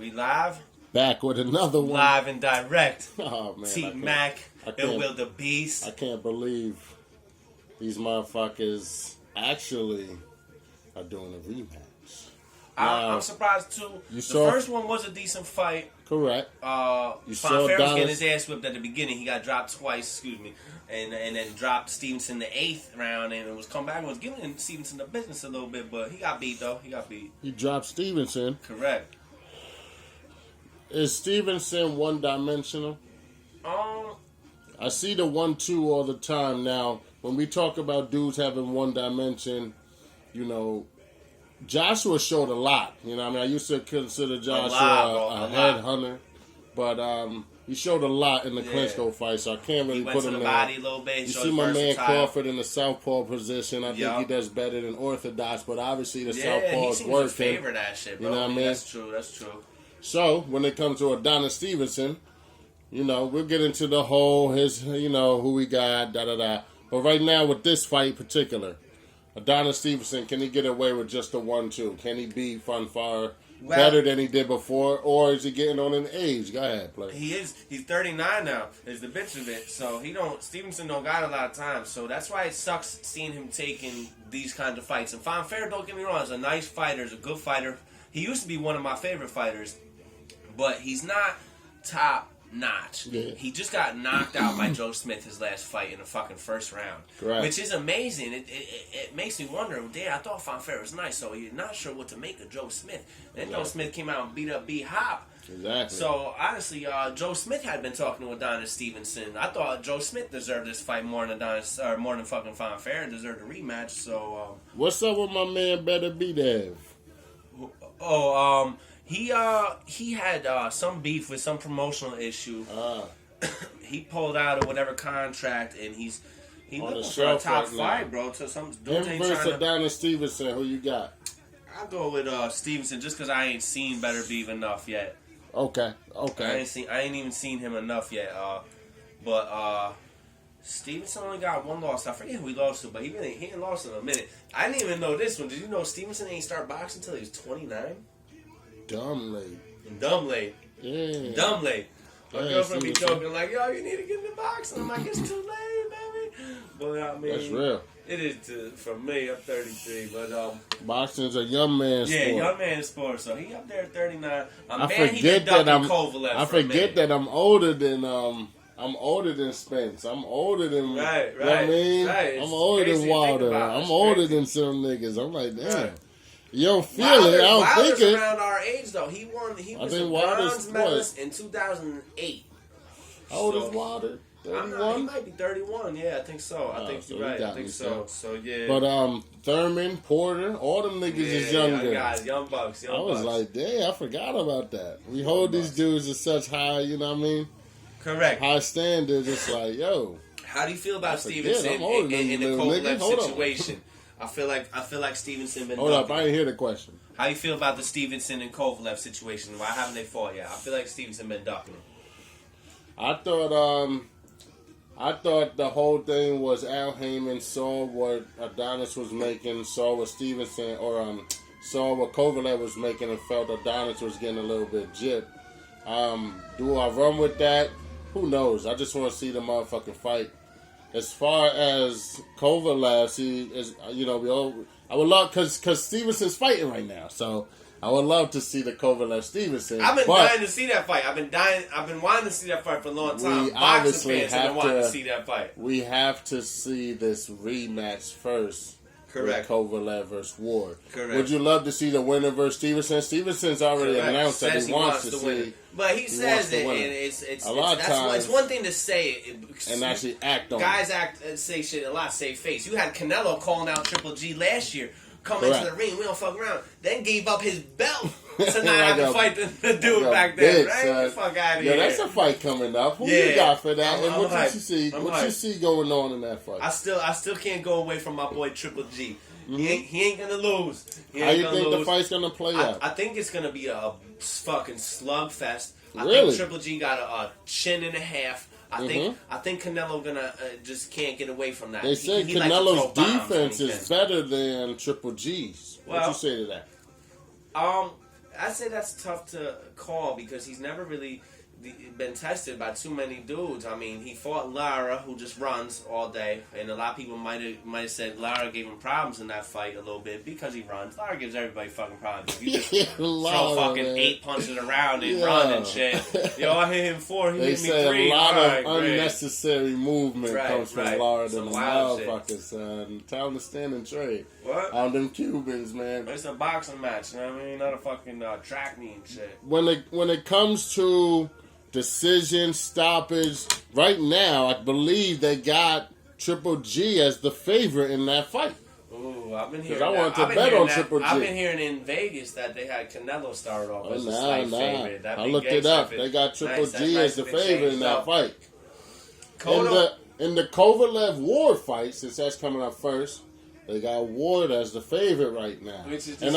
We live? Back with another one. Live and direct. Oh, man. T-Mac, Ill Will the Beast. I can't believe these motherfuckers actually are doing a rematch. I'm surprised, too. The first one was a decent fight. Correct. Fonfair was getting his ass whipped at the beginning. He got dropped twice, and then dropped Stevenson the 8th round, and it was come back and was giving Stevenson the business a little bit, but he got beat, though. He dropped Stevenson. Correct. Is Stevenson one-dimensional? I see the 1-2 all the time. Now, when we talk about dudes having one dimension, you know, Joshua showed a lot. You know what I mean? I used to consider Joshua a headhunter, but he showed a lot in the Klitschko fight, so I can't really put him there. Body a little bit. You see my man Crawford in the southpaw position. I think he does better than orthodox, but obviously the southpaw is working. Favor that shit, bro. You know what I mean? That's true. So, when it comes to Adonis Stevenson, you know, we'll get into the whole, who we got, da-da-da. But right now, with this fight in particular, Adonis Stevenson, can he get away with just a 1-2? Can he beat Fonfair better than he did before? Or is he getting on in age? Go ahead, play. He is. He's 39 now, is the bitch of it. So, Stevenson don't got a lot of time. So, that's why it sucks seeing him taking these kinds of fights. And Fonfair, don't get me wrong, is a nice fighter, is a good fighter. He used to be one of my favorite fighters. But he's not top notch. Yeah. He just got knocked out by Joe Smith his last fight in the fucking first round. Correct. Which is amazing. It makes me wonder, I thought Fonfair was nice, so you're not sure what to make of Joe Smith. Then Joe Smith came out and beat up B-Hop. Exactly. So, honestly, Joe Smith had been talking to Adonis Stevenson. I thought Joe Smith deserved this fight more than fucking Fonfair and deserved a rematch. So, what's up with my man Better Be Dev? He had some beef with some promotional issue. He pulled out of whatever contract, and he's looking for a top fight, bro. So some dudes ain't versus trying to. Adonis Stevenson, who you got? I'll go with Stevenson just because I ain't seen Better Beef enough yet. Okay. I ain't even seen him enough yet. But Stevenson only got one loss. I forget who he lost to, but he ain't lost in a minute. I didn't even know this one. Did you know Stevenson ain't start boxing until he was 29? Dumb late. Yeah. Dumb late. My girlfriend be joking like, yo, you need to get in the boxing. I'm like, it's too late, baby. But I mean, that's real. It is for me. I'm 33, but boxing's a young man's sport. Yeah, young man's sport. So he up there at 39. I forget that I'm older than Spence. I'm older than right. You know what I mean? Right. I'm older than Wilder. I'm older than some niggas. I'm like, damn. Right. You don't feel it. I don't think it. Around our age though. He was a bronze medalist in 2008. How old is Wilder? 31? He might be 31. Yeah, I think so. I think you're right. I think so. So yeah. But Thurman, Porter, all them niggas is younger. Guys, young bucks. I was like, damn, I forgot about that. We hold these dudes at such high, you know what I mean? Correct. High standards. It's like, yo. How do you feel about Stevenson in the Kovalev situation? I feel like Stevenson been. Hold up, I didn't hear the question. How you feel about the Stevenson and Kovalev situation? Why haven't they fought yet? I feel like Stevenson been ducking him. I thought the whole thing was Al Heyman saw what Adonis was making, saw what Stevenson saw what Kovalev was making, and felt Adonis was getting a little bit gypped. Do I run with that? Who knows? I just want to see the motherfucking fight. As far as Kovalev, I would love, because Stevenson's fighting right now, so I would love to see the Kovalev Stevenson. I've been dying to see that fight. I've been wanting to see that fight for a long time. Boxing fans have been wanting to see that fight. We have to see this rematch first. Correct. Kovalev versus Ward. Correct. Would you love to see the winner versus Stevenson? Stevenson's already announced that he wants to see. But he says it, and it's one thing to say it and actually act on it. Guys say shit a lot, save face. You had Canelo calling out Triple G last year, coming into the ring, we don't fuck around, then gave up his belt to not have to fight the dude back then, right? Get the fuck out of here. Yeah, that's a fight coming up. Who you got for that? And what did you see? What you see going on in that fight? I still can't go away from my boy Triple G. Mm-hmm. He ain't gonna lose. How you think the fight's gonna play out? I think it's gonna be a fucking slugfest. Really? I think Triple G got a chin and a half. I think Canelo gonna just can't get away from that. They say Canelo's defense is better than Triple G's. What you say to that? I say that's tough to call because he's never really been tested by too many dudes. I mean, he fought Lara, who just runs all day, and a lot of people might have said Lara gave him problems in that fight a little bit because he runs. Lara gives everybody fucking problems. If you just throw fucking 8 punches around and run and shit. Yo, I hit him 4, he hit me 3. They say a lot of great. unnecessary movement comes from Lara than the motherfuckers, son. Tell them to stand and trade. What? All them Cubans, man. It's a boxing match, you know what I mean? Not a fucking track meet and shit. When it comes to decision, stoppage, right now, I believe they got Triple G as the favorite in that fight. Ooh, I've been hearing I wanted to bet on Triple G. I've been hearing in Vegas that they had Canelo start off as a slight favorite. I looked it up. They got Triple G as the favorite in that fight. In the Kovalev Ward fight, since that's coming up first, they got Ward as the favorite right now. Which is just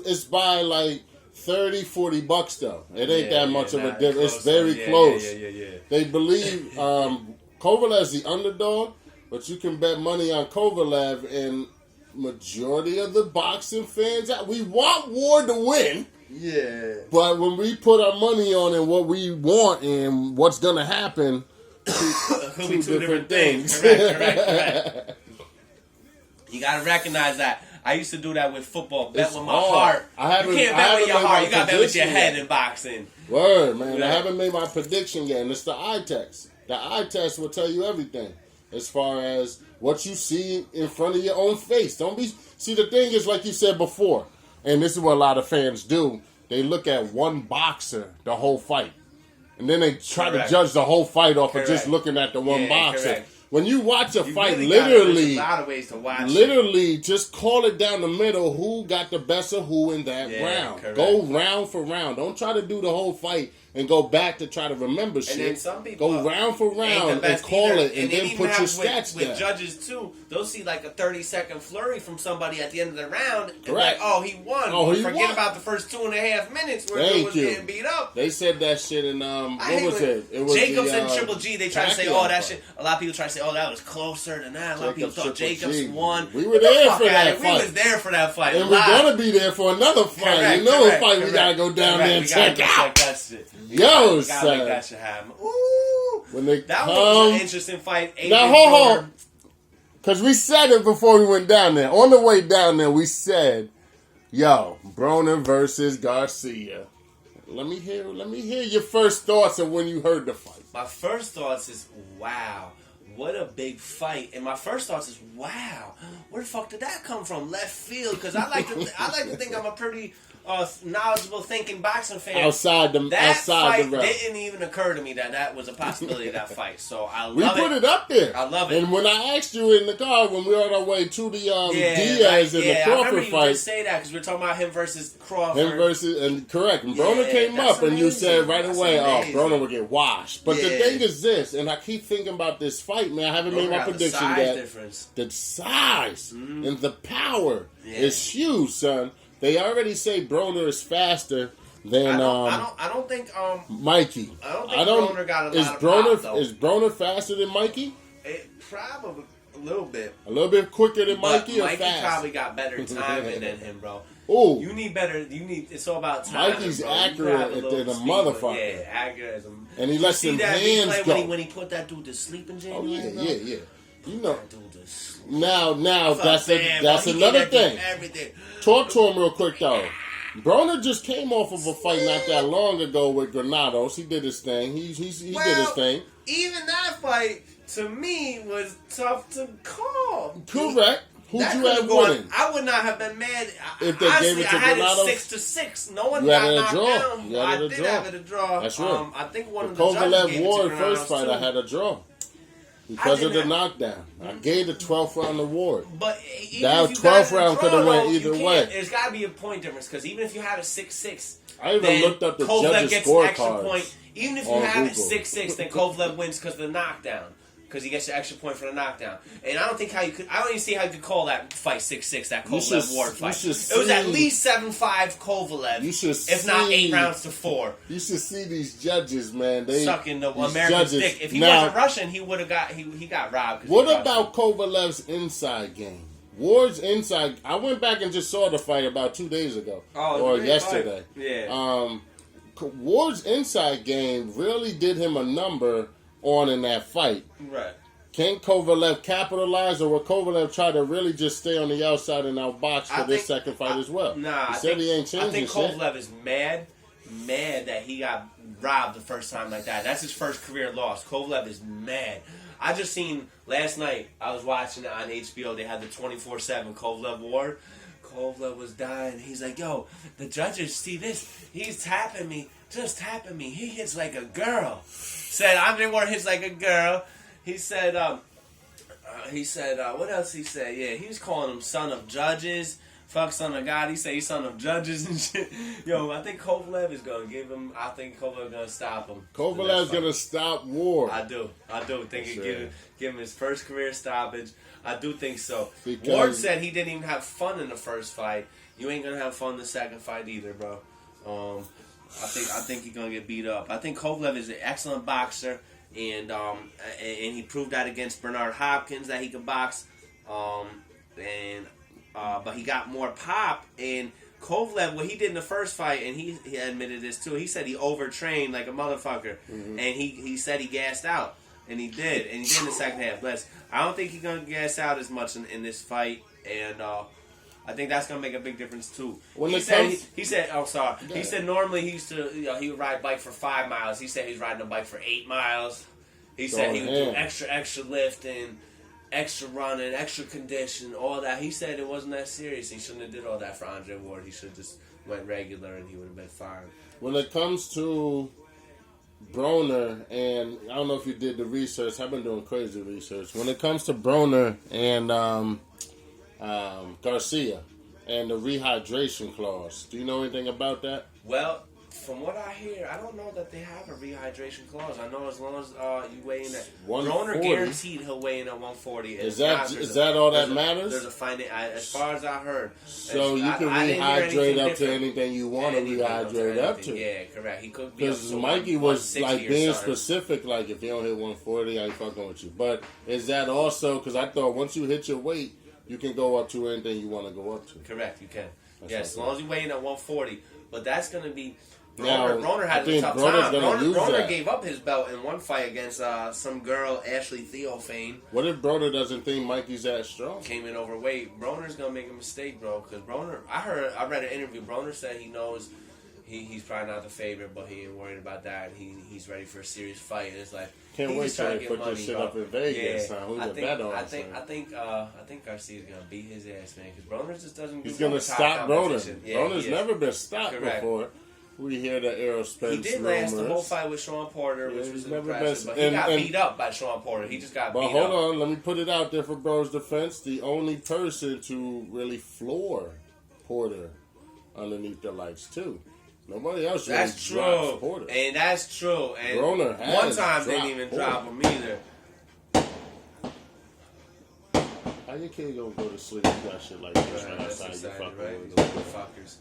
it's by like $30-$40 though. It ain't that much of a difference. It's very close. Yeah. They believe Kovalev's the underdog, but you can bet money on Kovalev, and majority of the boxing fans, we want Ward to win. Yeah. But when we put our money on and what we want and what's gonna happen, two different things. Correct. You gotta recognize that. I used to do that with football. Bet with my heart. You can't bet with your heart. You gotta bet with your head in boxing. Word, man. Yeah. I haven't made my prediction yet, and it's the eye test. The eye test will tell you everything as far as what you see in front of your own face. See, the thing is, like you said before, and this is what a lot of fans do. They look at one boxer the whole fight, and then they try to judge the whole fight off of just looking at the one boxer. Correct. When you watch a fight, really literally, a lot of ways to watch just call it down the middle. Who got the best of who in that round? Correct. Go round for round. Don't try to do the whole fight and go back to try to remember shit. And then some people go round for round and call it, and then put your stats down. With judges too, they'll see like a 30-second flurry from somebody at the end of the round, and Correct. like, oh, he won. Forget about the first 2.5 minutes where he was getting beat up. They said that shit in what was it? It was Jacobs and Triple G. They try to say, oh, that shit. A lot of people try to say, oh, that was closer than that. A lot of people thought Jacobs won. We were there for that fight. We was there for that fight, and we're gonna be there for another fight. Another fight. We gotta go down there and check out. Yo, son. That should happen. Ooh, that was an interesting fight. Now, hold on. Because we said it before we went down there. On the way down there, we said, yo, Broner versus Garcia. Let me hear your first thoughts of when you heard the fight. My first thoughts is, wow, what a big fight. And my first thoughts is, wow, where the fuck did that come from? Left field. Because I like to think I'm a pretty knowledgeable thinking boxing fan. Outside the fight realm. Didn't even occur to me that was a possibility of that fight. So I love it. We put it up there. I love it. And when I asked you in the car when we were on our way to the Diaz and the Crawford I remember you fight, just say that because we were talking about him versus Crawford. Correct. And Broner came up and you said right away, Broner would get washed. But the thing is this, and I keep thinking about this fight, man. I haven't made my prediction yet. The size and the power is huge, son. They already say Broner is faster than I don't think Mikey. I don't think Broner got a lot of pop, though. Is Broner faster than Mikey? Probably a little bit. A little bit quicker than Mikey, or Mikey fast? probably got better timing than him, bro. Ooh. You need better. It's all about timing. Mikey's bro. accurate than a motherfucker. Yeah, accurate as a. And he lets them hands go. When he put that dude to sleep in January. Oh yeah. You know. That dude to sleep. Now that's another thing. Talk to him real quick though. Broner just came off of a fight not that long ago with Granados. He did his thing. He did his thing. Even that fight to me was tough to call. Correct. Who'd you have winning? I would not have been mad. If they gave it to Granados? I had it 6-6. No one got knocked down. I did have it a draw. That's right. I think one of the judges gave it to Ward Granados first fight, too. I had a draw. Because of the knockdown. I gave the 12th round award. But that 12th round could have went either way. There's got to be a point difference because even if you have it 6-6, I even looked up the Kovalev judges' gets an extra scorecards. point. Even if you have it 6-6, then Kovalev wins because of the knockdown. Because he gets the extra point for the knockdown. And I don't even see how you could call that fight 6-6, that Kovalev Ward fight. It was at least 7-5 Kovalev, if not 8 rounds to 4. You should see these judges, man. They sucking the American dick. If he wasn't Russian, he would have got he got robbed. What about Kovalev's inside game? Ward's inside. I went back and just saw the fight about 2 days ago or yesterday. Fight. Yeah. Ward's inside game really did him a number in that fight. Right. Can Kovalev capitalize, or will Kovalev try to really just stay on the outside and outbox for this second fight as well? Nah, he said he ain't changing I think shit. Kovalev is mad that he got robbed the first time like that. That's his first career loss. Kovalev is mad. I just seen last night, I was watching it on HBO, they had the 24/7 Kovalev Ward. Kovalev was dying. He's like, yo, the judges see this. He's tapping me, just tapping me. He hits like a girl. Said, Andre Ward hits like a girl. He said, what else he said? Yeah, he was calling him son of judges. Fuck son of God. He said he's son of judges and shit. Yo, I think Kovalev is going to give him, I think Kovalev is going to stop him. Kovalev's going to stop Ward. I do think he give him his first career stoppage. I do think so. Because Ward said he didn't even have fun in the first fight. You ain't going to have fun in the second fight either, bro. I think he's going to get beat up. I think Kovalev is an excellent boxer. And he proved that against Bernard Hopkins that he could box, but he got more pop. And Kovalev, what he did in the first fight, and he admitted this too. He said he overtrained like a motherfucker, and he said he gassed out, and he did in the second half. But I don't think he's gonna gas out as much in this fight, and I think that's gonna make a big difference too. He said normally he used to, he would ride a bike for 5 miles. He said he's riding a bike for 8 miles. He said he would do extra lifting, extra running, extra condition, all that. He said it wasn't that serious. He shouldn't have did all that for Andre Ward. He should have just went regular and he would have been fine. When it comes to Broner, and I don't know if you did the research. I've been doing crazy research. When it comes to Broner and Garcia and the rehydration clause, do you know anything about that? Well, from what I hear, I don't know that they have a rehydration clause. I know as long as you weigh in at 140, Broner guaranteed he'll weigh in at 140. Is that all that matters? There's a finding, as far as I heard. So you can rehydrate up to anything you want to rehydrate up to. Yeah, correct. He could be because Mikey was like being specific, like if you don't hit 140, I ain't fucking with you. But is that also because I thought once you hit your weight, you can go up to anything you want to go up to? Correct, you can. Yes, as long as you weigh in at 140. But that's going to be. Broner had a tough time. Broner gave up his belt in one fight against some girl, Ashley Theophane. What if Broner doesn't think Mikey's that strong? Came in overweight. Broner's gonna make a mistake, bro. Because Broner, I read an interview. Broner said he knows he's probably not the favorite, but he ain't worried about that. And he's ready for a serious fight. And it's like can't wait till they put this shit up in Vegas. I think Garcia's gonna beat his ass, man. Because Broner just doesn't. He's gonna stop Broner. Broner's never been stopped before. We hear the aerospace. He did last the whole fight with Sean Porter, which was impressive. But he got beat up by Sean Porter. He just got beat up. But hold on, let me put it out there for Bro's defense. The only person to really floor Porter underneath the lights, too. Nobody else really drops Porter. And that's true. And Broner one time they didn't even drop him either. How your kid gonna go to sleep with that shit like this right outside your fucking window? Fuckers.